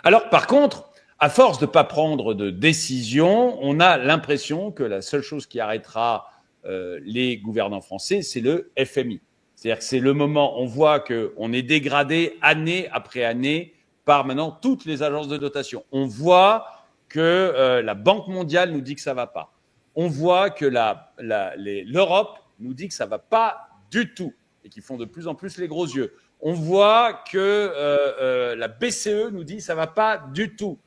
Alors, par contre, à force de ne pas prendre de décision, on a l'impression que la seule chose qui arrêtera les gouvernants français, c'est le FMI. C'est-à-dire que c'est le moment, on voit qu'on est dégradé année après année par maintenant toutes les agences de notation. On voit que la Banque mondiale nous dit que ça ne va pas. On voit que l'Europe nous dit que ça ne va pas du tout et qu'ils font de plus en plus les gros yeux. On voit que la BCE nous dit que ça ne va pas du tout.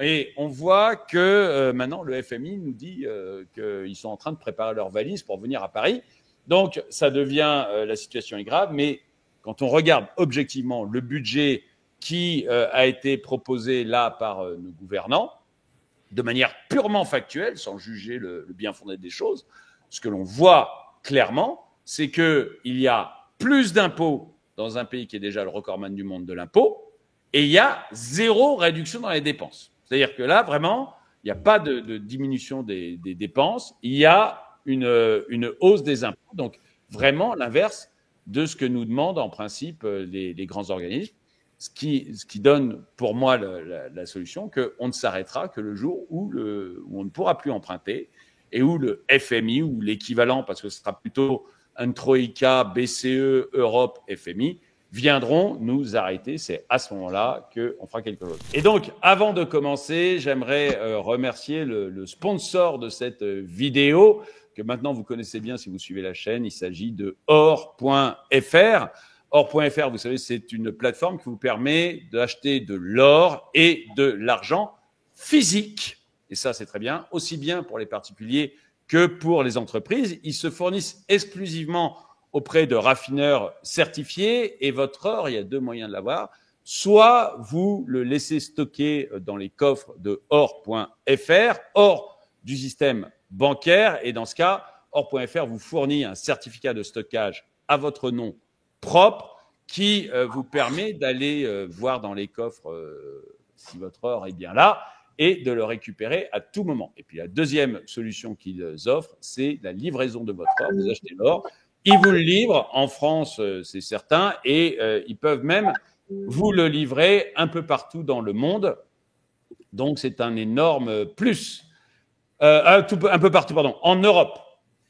Et on voit que maintenant le FMI nous dit qu'ils sont en train de préparer leurs valises pour venir à Paris. Donc ça devient, la situation est grave, mais quand on regarde objectivement le budget qui a été proposé là par nos gouvernants, de manière purement factuelle, sans juger le bien fondé des choses, ce que l'on voit clairement, c'est qu'il y a plus d'impôts dans un pays qui est déjà le recordman du monde de l'impôt, et il y a zéro réduction dans les dépenses. C'est-à-dire que là, vraiment, il n'y a pas de diminution des dépenses, il y a une hausse des impôts. Donc, vraiment l'inverse de ce que nous demandent en principe les grands organismes, ce qui donne pour moi la solution qu'on ne s'arrêtera que le jour où on ne pourra plus emprunter et où le FMI ou l'équivalent, parce que ce sera plutôt un Troïka, BCE, Europe, FMI, viendront nous arrêter. C'est à ce moment-là qu'on fera quelque chose. Et donc, avant de commencer, j'aimerais remercier le sponsor de cette vidéo, que maintenant vous connaissez bien si vous suivez la chaîne. Il s'agit de or.fr. Or.fr, vous savez, c'est une plateforme qui vous permet d'acheter de l'or et de l'argent physique. Et ça, c'est très bien, aussi bien pour les particuliers que pour les entreprises. Ils se fournissent exclusivement auprès de raffineurs certifiés. Et votre or, il y a deux moyens de l'avoir. Soit vous le laissez stocker dans les coffres de or.fr, hors du système bancaire. Et dans ce cas, or.fr vous fournit un certificat de stockage à votre nom propre qui vous permet d'aller voir dans les coffres si votre or est bien là et de le récupérer à tout moment. Et puis la deuxième solution qu'ils offrent, c'est la livraison de votre or. Vous achetez l'or, ils vous le livrent en France, c'est certain, et ils peuvent même vous le livrer un peu partout dans le monde. Donc c'est un énorme plus. Un peu partout, pardon, en Europe.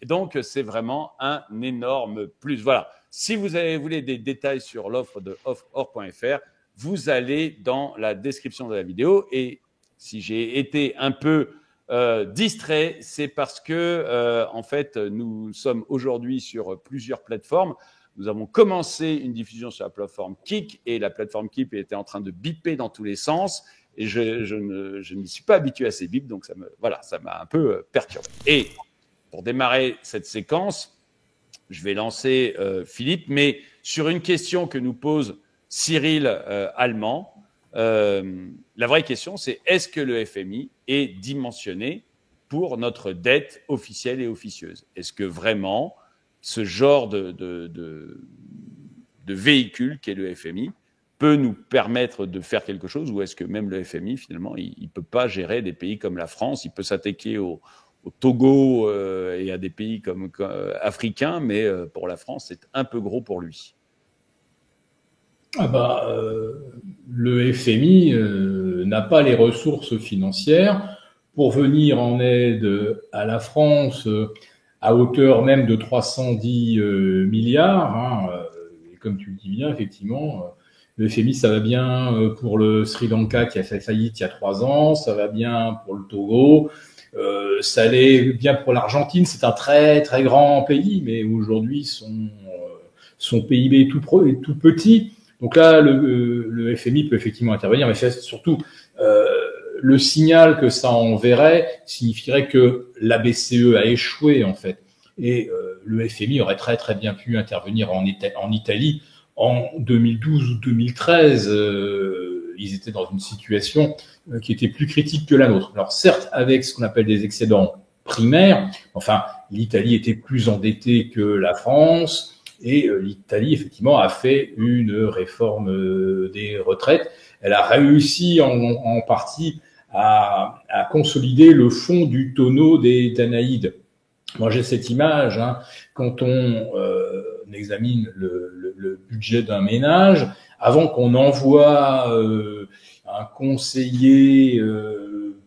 Et donc c'est vraiment un énorme plus. Voilà. Si vous voulez des détails sur l'offre de or.fr, vous allez dans la description de la vidéo. Et si j'ai été un peu distrait, c'est parce que en fait, nous sommes aujourd'hui sur plusieurs plateformes. Nous avons commencé une diffusion sur la plateforme Kik et la plateforme Kik était en train de biper dans tous les sens. Et je n'y suis pas habitué à ces bips, donc ça m'a un peu perturbé. Et pour démarrer cette séquence, je vais lancer Philippe, mais sur une question que nous pose Cyril Allemand. La vraie question, c'est est-ce que le FMI est dimensionné pour notre dette officielle et officieuse? Est-ce que vraiment ce genre de véhicule qu'est le FMI peut nous permettre de faire quelque chose, ou est-ce que même le FMI, finalement, il ne peut pas gérer des pays comme la France? Il peut s'attaquer au Togo et à des pays comme africains, mais pour la France, c'est un peu gros pour lui. Le FMI n'a pas les ressources financières pour venir en aide à la France à hauteur même de 310 milliards. Et comme tu le dis bien, effectivement, le FMI, ça va bien pour le Sri Lanka qui a fait faillite il y a 3 ans, ça va bien pour le Togo, ça allait bien pour l'Argentine. C'est un très très grand pays, mais aujourd'hui son PIB est tout petit. Donc là, le FMI peut effectivement intervenir, mais c'est surtout le signal que ça enverrait signifierait que la BCE a échoué en fait, et le FMI aurait très très bien pu intervenir en Italie en 2012 ou 2013. Ils étaient dans une situation qui était plus critique que la nôtre. Alors certes, avec ce qu'on appelle des excédents primaires, enfin l'Italie était plus endettée que la France. Et l'Italie, effectivement, a fait une réforme des retraites. Elle a réussi en partie à consolider le fond du tonneau des Danaïdes. Moi, j'ai cette image, quand on examine le budget d'un ménage, avant qu'on envoie un conseiller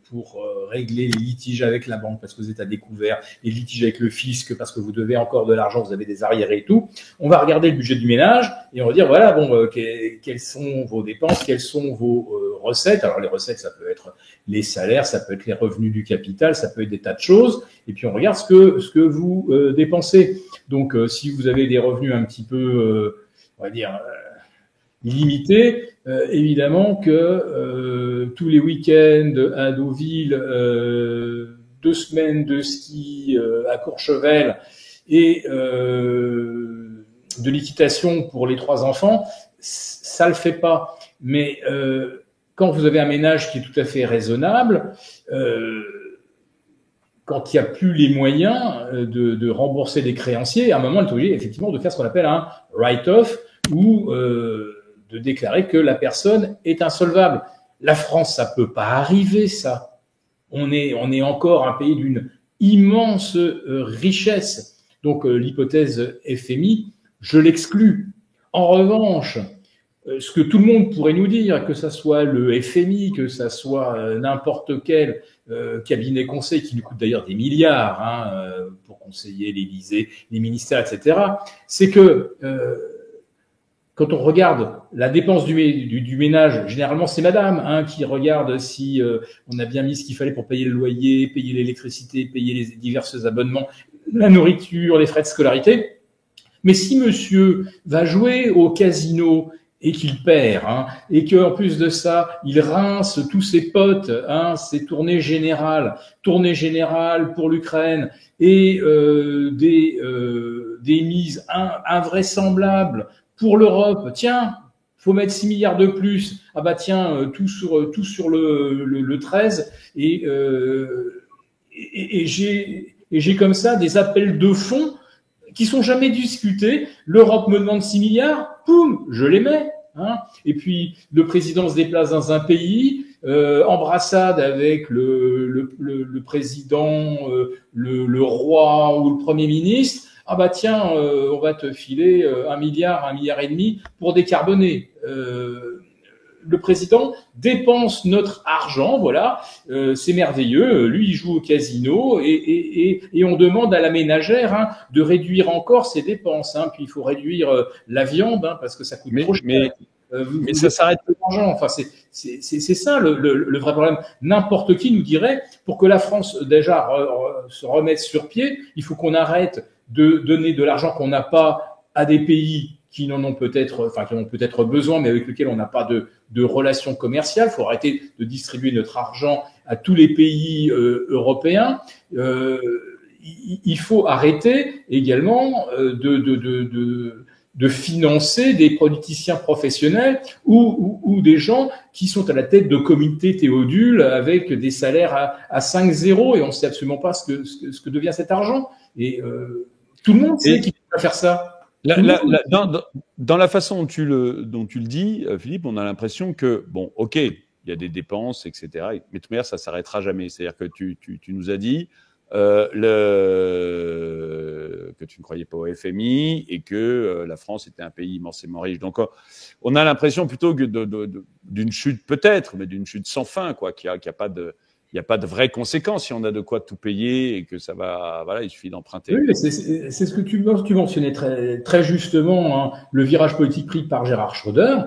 pour régler les litiges avec la banque parce que vous êtes à découvert, les litiges avec le fisc parce que vous devez encore de l'argent, vous avez des arriérés et tout. On va regarder le budget du ménage et on va dire voilà quelles sont vos dépenses, quelles sont vos recettes. Alors les recettes, ça peut être les salaires, ça peut être les revenus du capital, ça peut être des tas de choses. Et puis on regarde ce que vous dépensez. Donc si vous avez des revenus un petit peu, on va dire illimité, évidemment que tous les week-ends à Deauville, 2 semaines de ski à Courchevel et de l'équitation pour les 3 enfants, ça le fait pas. Mais quand vous avez un ménage qui est tout à fait raisonnable, quand il n'y a plus les moyens de rembourser les créanciers, à un moment, on est obligé effectivement de faire ce qu'on appelle un write-off ou de déclarer que la personne est insolvable. La France, ça peut pas arriver, ça. On est encore un pays d'une immense richesse. Donc l'hypothèse FMI, je l'exclus. En revanche, ce que tout le monde pourrait nous dire, que ça soit le FMI, que ça soit n'importe quel cabinet conseil qui nous coûte d'ailleurs des milliards pour conseiller l'Élysée, les ministères, etc., c'est que quand on regarde la dépense du ménage, généralement c'est madame qui regarde si on a bien mis ce qu'il fallait pour payer le loyer, payer l'électricité, payer les divers abonnements, la nourriture, les frais de scolarité. Mais si monsieur va jouer au casino et qu'il perd, et qu'en plus de ça, il rince tous ses potes, ses tournées générales pour l'Ukraine et des mises invraisemblables pour l'Europe. Tiens, faut mettre 6 milliards de plus. Ah bah tiens, tout sur le 13 et j'ai comme ça des appels de fonds qui sont jamais discutés. L'Europe me demande 6 milliards, poum, je les mets. Et puis le président se déplace dans un pays, embrassade avec le président, le roi ou le premier ministre. Ah bah tiens, on va te filer 1 milliard et demi pour décarboner. Le président dépense notre argent, voilà, c'est merveilleux. Lui, il joue au casino et on demande à la ménagère de réduire encore ses dépenses. Puis il faut réduire la viande parce que ça coûte trop cher. Mais ça s'arrête. Enfin, c'est ça le vrai problème. N'importe qui nous dirait pour que la France déjà se remette sur pied, il faut qu'on arrête de donner de l'argent qu'on n'a pas à des pays qui en ont peut-être besoin, mais avec lesquels on n'a pas de relations commerciales. Il faut arrêter de distribuer notre argent à tous les pays européens. Il faut arrêter également de financer des politiciens professionnels ou des gens qui sont à la tête de comités Théodule avec des salaires à 5-0 et on ne sait absolument pas ce que devient cet argent. Et tout le monde sait qu'il faut faire ça. Dans la façon dont tu le dis, Philippe, on a l'impression que, bon, ok, il y a des dépenses, etc. Mais de toute manière, ça ne s'arrêtera jamais. C'est-à-dire que tu nous as dit que tu ne croyais pas au FMI et que la France était un pays immensément riche. Donc, on a l'impression plutôt que d'une chute peut-être, mais d'une chute sans fin, quoi, qu'il n'y a pas de... Il n'y a pas de vraies conséquences si on a de quoi tout payer et que ça va, voilà, il suffit d'emprunter. Oui, c'est ce que tu mentionnais très, très justement, le virage politique pris par Gerhard Schröder.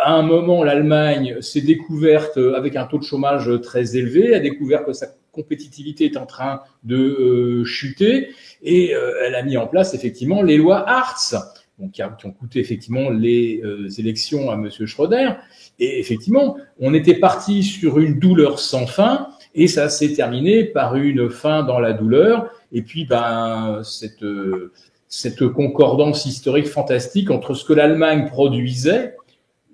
À un moment, l'Allemagne s'est découverte avec un taux de chômage très élevé, a découvert que sa compétitivité est en train de chuter et elle a mis en place effectivement les lois Hartz. Donc, qui ont coûté effectivement les élections à Monsieur Schröder. Et effectivement, on était parti sur une douleur sans fin, et ça s'est terminé par une fin dans la douleur. Et puis, cette concordance historique fantastique entre ce que l'Allemagne produisait,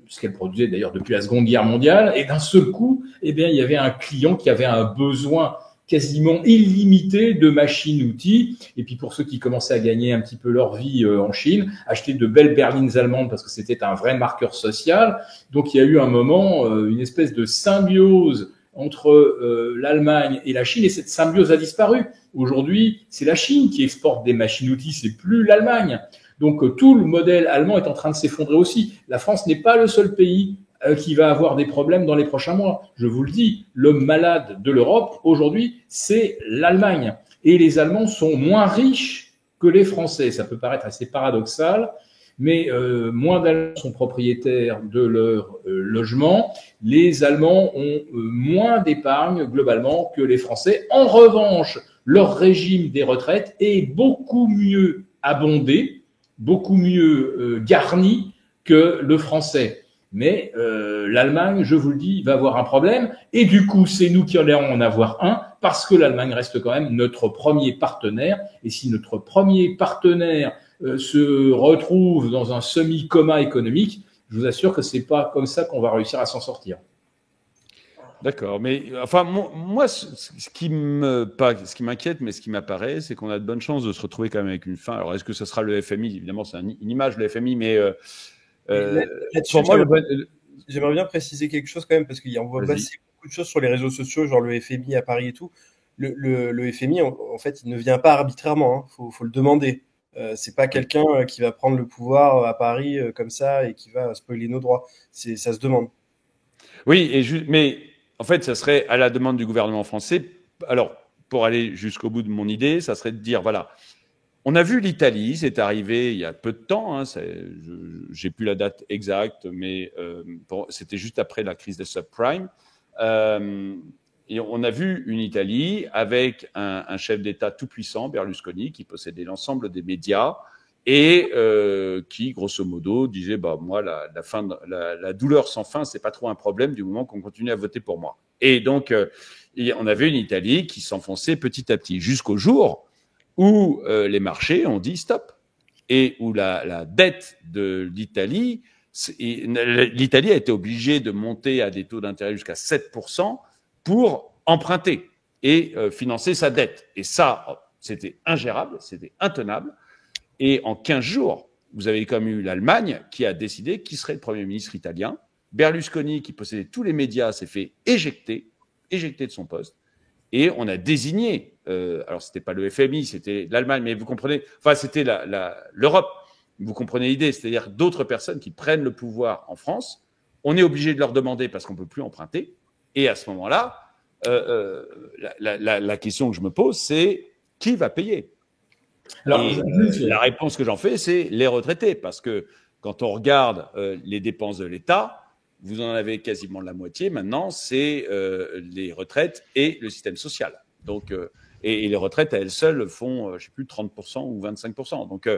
ce qu'elle produisait d'ailleurs depuis la Seconde Guerre mondiale, et d'un seul coup, il y avait un client qui avait un besoin quasiment illimité de machines-outils. Et puis pour ceux qui commençaient à gagner un petit peu leur vie en Chine, acheter de belles berlines allemandes parce que c'était un vrai marqueur social. Donc il y a eu un moment, une espèce de symbiose entre l'Allemagne et la Chine, et cette symbiose a disparu. Aujourd'hui, c'est la Chine qui exporte des machines-outils, c'est plus l'Allemagne. Donc tout le modèle allemand est en train de s'effondrer aussi. La France n'est pas le seul pays qui va avoir des problèmes dans les prochains mois. Je vous le dis, l'homme malade de l'Europe, aujourd'hui, c'est l'Allemagne. Et les Allemands sont moins riches que les Français. Ça peut paraître assez paradoxal, mais moins d'Allemands sont propriétaires de leur logement. Les Allemands ont moins d'épargne globalement que les Français. En revanche, leur régime des retraites est beaucoup mieux abondé, beaucoup mieux garni que le Français. Mais l'Allemagne, je vous le dis, va avoir un problème. Et du coup, c'est nous qui allons en avoir un, parce que l'Allemagne reste quand même notre premier partenaire. Et si notre premier partenaire se retrouve dans un semi-coma économique, je vous assure que c'est pas comme ça qu'on va réussir à s'en sortir. D'accord, mais enfin moi, ce qui m'inquiète, mais ce qui m'apparaît, c'est qu'on a de bonnes chances de se retrouver quand même avec une fin. Alors, est-ce que ça sera le FMI? Évidemment, c'est une image le FMI, mais pour moi, j'aimerais bien préciser quelque chose quand même, parce qu'on voit passer beaucoup de choses sur les réseaux sociaux, genre le FMI à Paris et tout. Le FMI, en fait, il ne vient pas arbitrairement. Faut le demander. C'est pas quelqu'un qui va prendre le pouvoir à Paris comme ça et qui va spoiler nos droits. Ça se demande. Oui, mais en fait, ça serait à la demande du gouvernement français. Alors, pour aller jusqu'au bout de mon idée, ça serait de dire, voilà, on a vu l'Italie, c'est arrivé il y a peu de temps, hein, j'ai plus la date exacte, mais c'était juste après la crise des subprimes. Et on a vu une Italie avec un chef d'État tout puissant, Berlusconi, qui possédait l'ensemble des médias et qui, grosso modo, disait moi, la douleur sans fin, c'est pas trop un problème du moment qu'on continue à voter pour moi. Et donc, on avait une Italie qui s'enfonçait petit à petit, jusqu'au jour où les marchés ont dit stop, et où la dette de l'Italie a été obligée de monter à des taux d'intérêt jusqu'à 7% pour emprunter et financer sa dette. Et ça, c'était ingérable, c'était intenable. Et en 15 jours, vous avez comme eu l'Allemagne qui a décidé qui serait le Premier ministre italien. Berlusconi, qui possédait tous les médias, s'est fait éjecter de son poste. Et on a désigné, alors c'était pas le FMI, c'était l'Allemagne, mais vous comprenez, enfin c'était l'Europe, vous comprenez l'idée, c'est-à-dire d'autres personnes qui prennent le pouvoir en France. On est obligé de leur demander parce qu'on peut plus emprunter. Et à ce moment-là, la question que je me pose, c'est qui va payer? Alors, la réponse que j'en fais, c'est les retraités, parce que quand on regarde les dépenses de l'État, vous en avez quasiment la moitié. Maintenant, c'est les retraites et le système social. Donc, et les retraites à elles seules font, je sais plus, 30% ou 25%. Donc,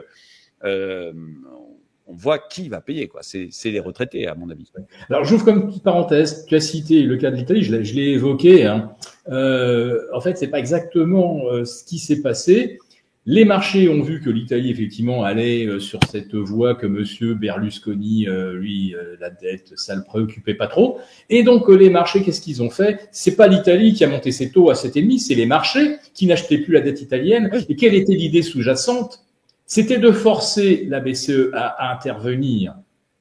on voit qui va payer, quoi. C'est les retraités, à mon avis. Alors, j'ouvre comme petite parenthèse. Tu as cité le cas de l'Italie, je l'ai évoqué. Hein. En fait, c'est pas exactement ce qui s'est passé. Les marchés ont vu que l'Italie, effectivement, allait sur cette voie que monsieur Berlusconi, la dette, ça le préoccupait pas trop. Et donc, les marchés, qu'est-ce qu'ils ont fait? C'est pas l'Italie qui a monté ses taux à 7,5, c'est les marchés qui n'achetaient plus la dette italienne. Et quelle était l'idée sous-jacente? C'était de forcer la BCE à intervenir.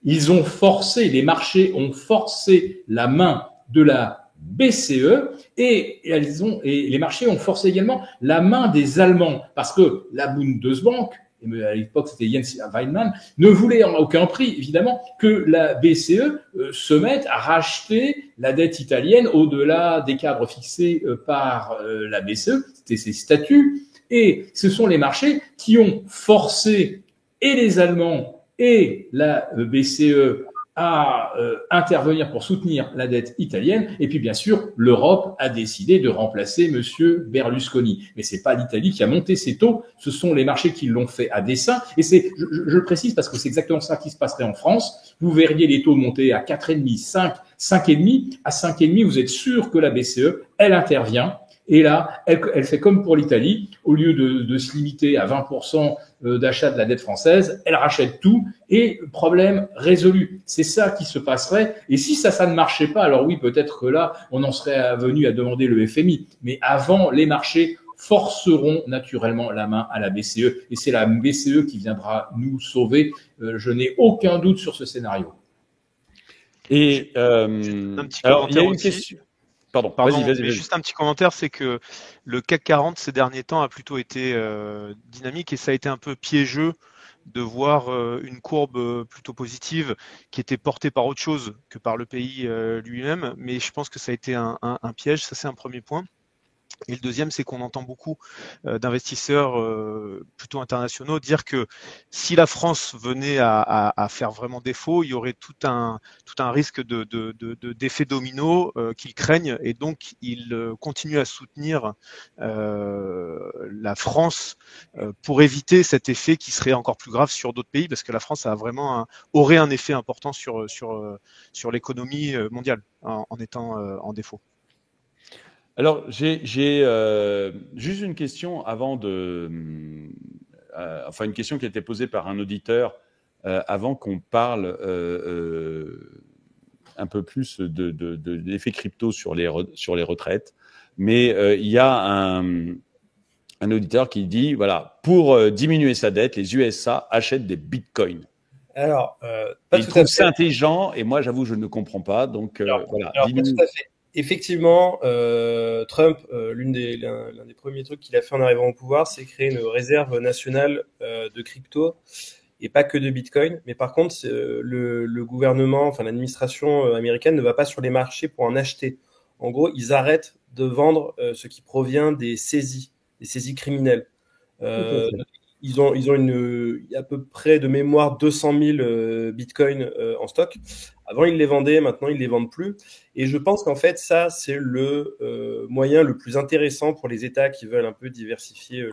Les marchés ont forcé la main de la BCE et les marchés ont forcé également la main des Allemands parce que la Bundesbank, à l'époque c'était Jens Weinmann, ne voulait en aucun prix évidemment que la BCE se mette à racheter la dette italienne au-delà des cadres fixés par la BCE, c'était ses statuts, et ce sont les marchés qui ont forcé et les Allemands et la BCE à intervenir pour soutenir la dette italienne. Et puis, bien sûr, l'Europe a décidé de remplacer monsieur Berlusconi. Mais c'est pas l'Italie qui a monté ses taux, ce sont les marchés qui l'ont fait à dessein. Et je le précise parce que c'est exactement ça qui se passerait en France. Vous verriez les taux monter à 4,5, 5, 5,5. À 5,5, vous êtes sûr que la BCE, elle intervient. Et là, elle fait comme pour l'Italie, au lieu de se limiter à 20% d'achat de la dette française, elle rachète tout et problème résolu. C'est ça qui se passerait. Et si ça ne marchait pas, alors oui, peut-être que là, on en serait venu à demander le FMI. Mais avant, les marchés forceront naturellement la main à la BCE. Et c'est la BCE qui viendra nous sauver. Je n'ai aucun doute sur ce scénario. Et alors, il y a une question. Pardon, vas-y. Juste un petit commentaire, c'est que le CAC 40 ces derniers temps a plutôt été dynamique et ça a été un peu piégeux de voir une courbe plutôt positive qui était portée par autre chose que par le pays lui-même. Mais je pense que ça a été un piège. Ça, c'est un premier point. Et le deuxième, c'est qu'on entend beaucoup d'investisseurs plutôt internationaux dire que si la France venait à faire vraiment défaut, il y aurait tout un risque d'effet domino qu'ils craignent, et donc ils continuent à soutenir la France pour éviter cet effet qui serait encore plus grave sur d'autres pays, parce que la France aurait un effet important sur l'économie mondiale en étant en défaut. Alors, j'ai juste une question avant enfin, une question qui a été posée par un auditeur avant qu'on parle un peu plus de l'effet crypto sur les retraites. Mais il y a un auditeur qui dit, voilà, pour diminuer sa dette, les USA achètent des bitcoins. Alors, il trouve ça intelligent, et moi, j'avoue, je ne comprends pas. Donc, voilà. Alors, pas tout à fait. Effectivement, Trump, l'un des premiers trucs qu'il a fait en arrivant au pouvoir, c'est créer une réserve nationale de crypto, et pas que de Bitcoin. Mais par contre, le gouvernement, enfin l'administration américaine ne va pas sur les marchés pour en acheter. En gros, ils arrêtent de vendre ce qui provient des saisies criminelles. Ils ont à peu près de mémoire 200 000 bitcoins en stock. Avant, ils les vendaient, maintenant, ils les vendent plus. Et je pense qu'en fait, ça, c'est le moyen le plus intéressant pour les États qui veulent un peu diversifier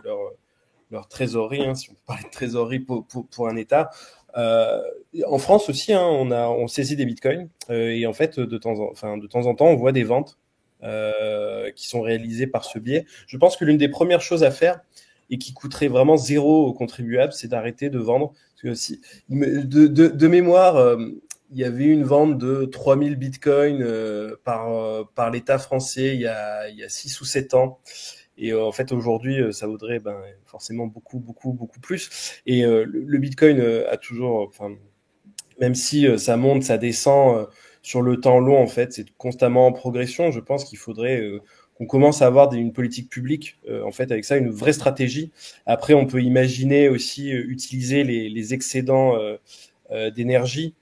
leur trésorerie, hein, si on peut parler de trésorerie pour un État. En France aussi, hein, on saisit des bitcoins et en fait, de temps en temps, on voit des ventes qui sont réalisées par ce biais. Je pense que l'une des premières choses à faire, et qui coûterait vraiment zéro aux contribuables, c'est d'arrêter de vendre. Parce que de mémoire, il y avait une vente de 3000 bitcoins par l'État français il y a 6 ou 7 ans. Et en fait, aujourd'hui, ça vaudrait forcément beaucoup plus. Et le bitcoin a toujours, même si ça monte, ça descend sur le temps long, en fait, c'est constamment en progression. Je pense qu'il faudrait qu'on commence à avoir une politique publique, en fait, avec ça, une vraie stratégie. Après, on peut imaginer aussi utiliser les excédents d'énergie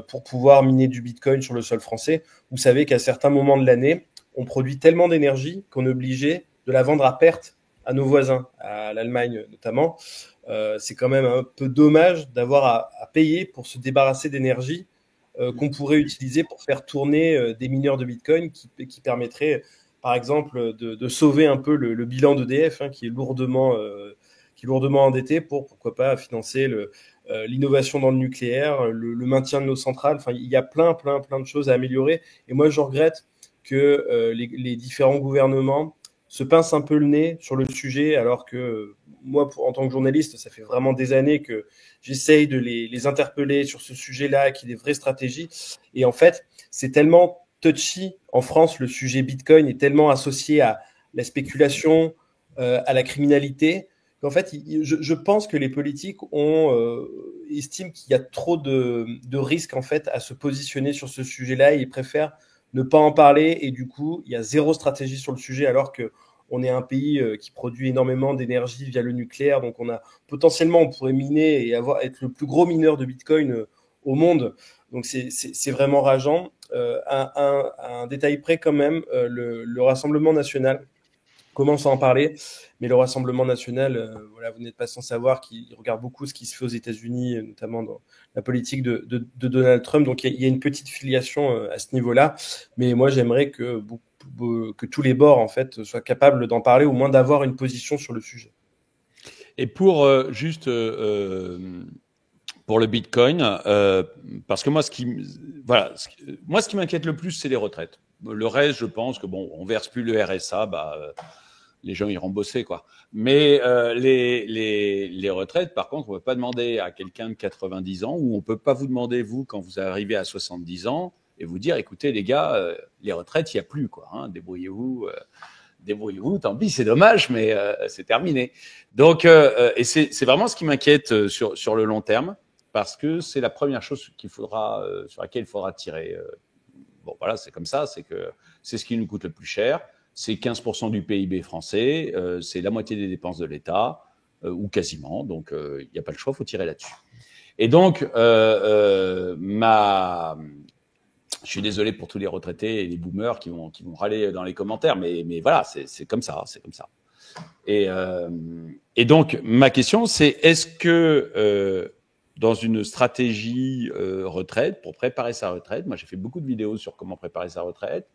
pour pouvoir miner du Bitcoin sur le sol français. Vous savez qu'à certains moments de l'année, on produit tellement d'énergie qu'on est obligé de la vendre à perte à nos voisins, à l'Allemagne notamment. C'est quand même un peu dommage d'avoir à payer pour se débarrasser d'énergie qu'on pourrait utiliser pour faire tourner des mineurs de Bitcoin qui permettraient, par exemple, de sauver un peu le bilan d'EDF, hein, qui est lourdement endetté, pourquoi pas financer l'innovation dans le nucléaire, le maintien de nos centrales. Enfin, il y a plein de choses à améliorer. Et moi, je regrette que les différents gouvernements se pincent un peu le nez sur le sujet, alors que moi, en tant que journaliste, ça fait vraiment des années que j'essaye de les interpeller sur ce sujet-là, qu'il y ait des vraies stratégies. Et en fait, c'est tellement touchy en France, le sujet Bitcoin est tellement associé à la spéculation, à la criminalité, qu'en fait, je pense que les politiques estiment qu'il y a trop de risques en fait à se positionner sur ce sujet-là, et ils préfèrent ne pas en parler, et du coup, il y a zéro stratégie sur le sujet, alors que on est un pays qui produit énormément d'énergie via le nucléaire, donc on pourrait miner et être le plus gros mineur de Bitcoin au monde. Donc c'est vraiment rageant. Un détail près quand même, le Rassemblement national commence à en parler, mais le Rassemblement national, voilà, vous n'êtes pas sans savoir qu'il regarde beaucoup ce qui se fait aux États-Unis, notamment dans la politique de Donald Trump. Donc il y a une petite filiation à ce niveau-là, mais moi j'aimerais que tous les bords en fait soient capables d'en parler, au moins d'avoir une position sur le sujet. Et pour pour le Bitcoin, parce que moi, ce qui m'inquiète le plus, c'est les retraites. Le reste, je pense que on verse plus le RSA, les gens iront bosser, quoi. Mais les retraites, par contre, on ne peut pas demander à quelqu'un de 90 ans, ou on ne peut pas vous demander, vous, quand vous arrivez à 70 ans, et vous dire, écoutez, les gars, les retraites, il n'y a plus, quoi. Hein, débrouillez-vous, tant pis, c'est dommage, mais c'est terminé. Donc, et c'est vraiment ce qui m'inquiète sur le long terme, parce que c'est la première chose sur laquelle il faudra tirer. Bon, voilà, c'est comme ça, c'est ce qui nous coûte le plus cher. C'est 15% du PIB français, c'est la moitié des dépenses de l'État. ou quasiment. Donc, il n'y a pas le choix, il faut tirer là-dessus. Et donc, je suis désolé pour tous les retraités et les boomers qui vont râler dans les commentaires, mais voilà, c'est comme ça, c'est comme ça. Et donc, ma question, c'est est-ce que dans une stratégie retraite, pour préparer sa retraite, moi j'ai fait beaucoup de vidéos sur comment préparer sa retraite,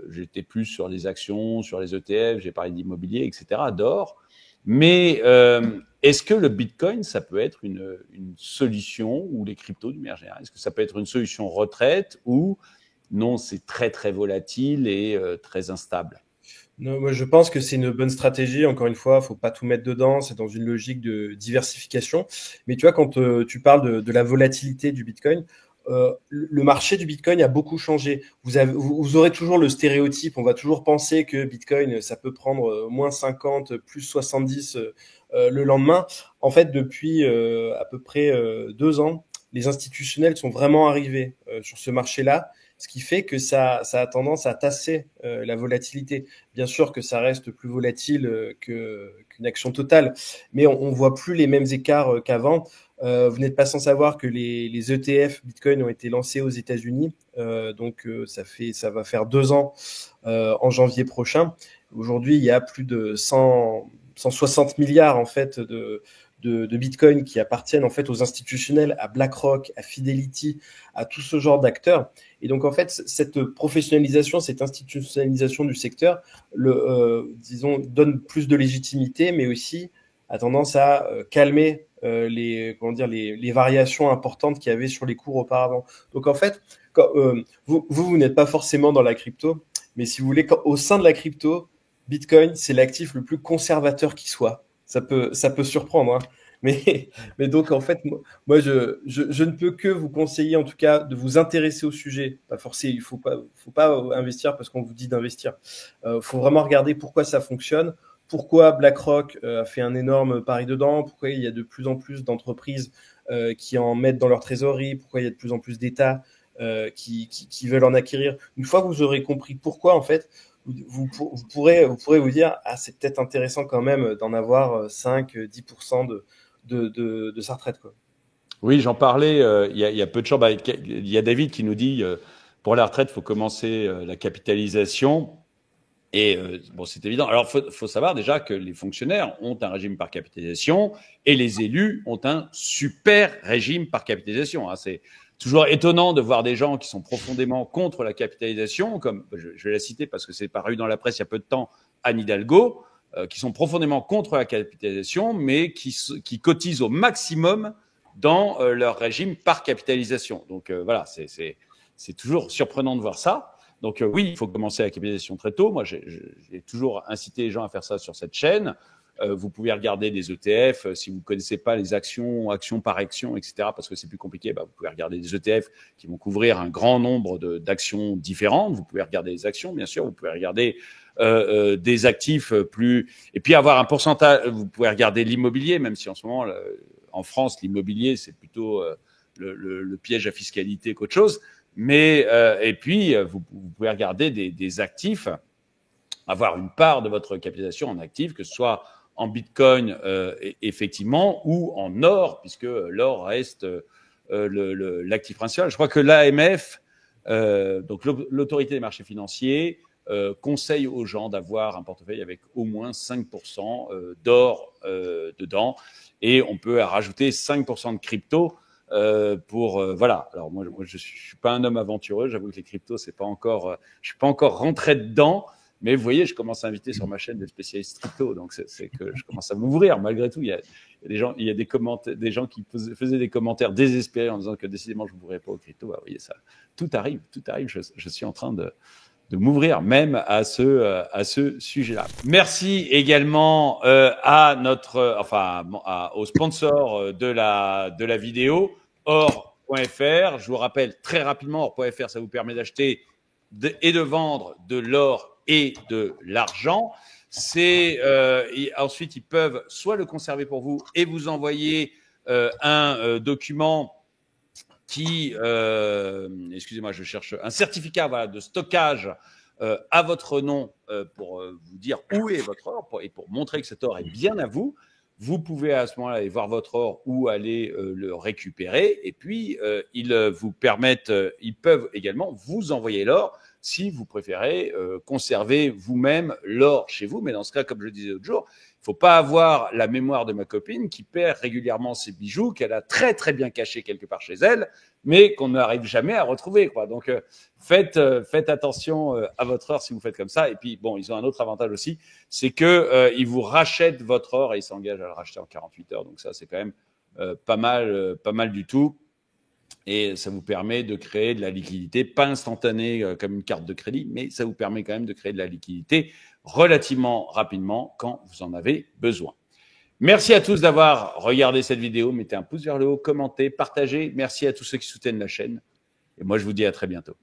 j'étais plus sur les actions, sur les ETF, j'ai parlé d'immobilier, etc., d'or, mais est-ce que le Bitcoin, ça peut être une solution, ou les cryptos du manière générale, est-ce que ça peut être une solution retraite, ou non, c'est très très volatile et très instable? Non, moi, je pense que c'est une bonne stratégie. Encore une fois, faut pas tout mettre dedans. C'est dans une logique de diversification. Mais tu vois, quand tu parles de la volatilité du Bitcoin, le marché du Bitcoin a beaucoup changé. Vous aurez toujours le stéréotype. On va toujours penser que Bitcoin, ça peut prendre moins 50, plus 70 le lendemain. En fait, depuis à peu près 2 ans, les institutionnels sont vraiment arrivés sur ce marché-là, ce qui fait que ça a tendance à tasser la volatilité. Bien sûr que ça reste plus volatile qu'une action totale, mais on voit plus les mêmes écarts qu'avant. Vous n'êtes pas sans savoir que les ETF Bitcoin ont été lancés aux États-Unis, donc ça va faire 2 ans en janvier prochain. Aujourd'hui, il y a plus de 160 milliards en fait de Bitcoin qui appartiennent en fait aux institutionnels, à BlackRock, à Fidelity, à tout ce genre d'acteurs. Et donc en fait, cette professionnalisation, cette institutionnalisation du secteur, disons, donne plus de légitimité, mais aussi a tendance à calmer les variations importantes qu'il y avait sur les cours auparavant. Donc en fait, vous n'êtes pas forcément dans la crypto, mais si vous voulez, au sein de la crypto, Bitcoin, c'est l'actif le plus conservateur qui soit. Ça peut surprendre, hein. Mais donc, en fait, moi je ne peux que vous conseiller, en tout cas, de vous intéresser au sujet. Pas forcément, il faut pas investir parce qu'on vous dit d'investir. Faut vraiment regarder pourquoi ça fonctionne, pourquoi BlackRock a fait un énorme pari dedans, pourquoi il y a de plus en plus d'entreprises qui en mettent dans leur trésorerie, pourquoi il y a de plus en plus d'États qui veulent en acquérir. Une fois que vous aurez compris pourquoi, en fait, vous pourrez vous dire, ah, c'est peut-être intéressant quand même d'en avoir 5-10% de sa retraite, quoi. Oui, j'en parlais il y a peu de temps. Il y a David qui nous dit pour la retraite, il faut commencer la capitalisation. Et bon, c'est évident. Alors, faut savoir déjà que les fonctionnaires ont un régime par capitalisation et les élus ont un super régime par capitalisation. Hein. C'est toujours étonnant de voir des gens qui sont profondément contre la capitalisation, comme je vais la citer parce que c'est paru dans la presse il y a peu de temps, Anne Hidalgo, qui sont profondément contre la capitalisation, mais qui cotisent au maximum dans leur régime par capitalisation. Donc voilà, c'est toujours surprenant de voir ça. Donc oui, il faut commencer la capitalisation très tôt. Moi, j'ai toujours incité les gens à faire ça sur cette chaîne. Vous pouvez regarder des ETF. Si vous ne connaissez pas les actions par action, etc., parce que c'est plus compliqué, vous pouvez regarder des ETF qui vont couvrir un grand nombre d'actions différentes. Vous pouvez regarder les actions, bien sûr. Vous pouvez regarder des actifs plus... Et puis avoir un pourcentage... Vous pouvez regarder l'immobilier, même si en ce moment, en France, l'immobilier, c'est plutôt le piège à fiscalité qu'autre chose. Mais et puis vous pouvez regarder des actifs, avoir une part de votre capitalisation en actifs, que ce soit en Bitcoin effectivement ou en or, puisque l'or reste l'actif principal. Je crois que l'AMF, donc l'autorité des marchés financiers, conseille aux gens d'avoir un portefeuille avec au moins 5% d'or dedans, et on peut rajouter 5% de crypto. Voilà. Alors moi je suis pas un homme aventureux. J'avoue que les cryptos, c'est pas encore, je suis pas encore rentré dedans. Mais vous voyez, je commence à inviter sur ma chaîne des spécialistes crypto, donc c'est que je commence à m'ouvrir. Malgré tout, il y a des gens qui faisaient des commentaires désespérés en disant que décidément je m'ouvrirais pas aux cryptos. Vous voyez ça, tout arrive. Je suis en train de m'ouvrir même à ce sujet-là. Merci également au sponsor de la vidéo, or.fr. Je vous rappelle très rapidement, or.fr, ça vous permet d'acheter et de vendre de l'or et de l'argent. Ensuite, ils peuvent soit le conserver pour vous et vous envoyer un document qui, excusez-moi, je cherche un certificat de stockage à votre nom pour vous dire où est votre or et pour montrer que cet or est bien à vous. vous pouvez à ce moment-là aller voir votre or ou aller le récupérer. Et puis, ils peuvent également vous envoyer l'or si vous préférez conserver vous-même l'or chez vous. Mais dans ce cas, comme je le disais l'autre jour, il ne faut pas avoir la mémoire de ma copine qui perd régulièrement ses bijoux qu'elle a très très bien cachés quelque part chez elle, mais qu'on n'arrive jamais à retrouver, quoi. Donc faites attention à votre or si vous faites comme ça. Et puis bon, ils ont un autre avantage aussi, c'est que ils vous rachètent votre or et ils s'engagent à le racheter en 48 heures. Donc ça, c'est quand même pas mal du tout. Et ça vous permet de créer de la liquidité, pas instantanée comme une carte de crédit, mais ça vous permet quand même de créer de la liquidité relativement rapidement quand vous en avez besoin. Merci à tous d'avoir regardé cette vidéo. Mettez un pouce vers le haut, commentez, partagez. Merci à tous ceux qui soutiennent la chaîne. Et moi, je vous dis à très bientôt.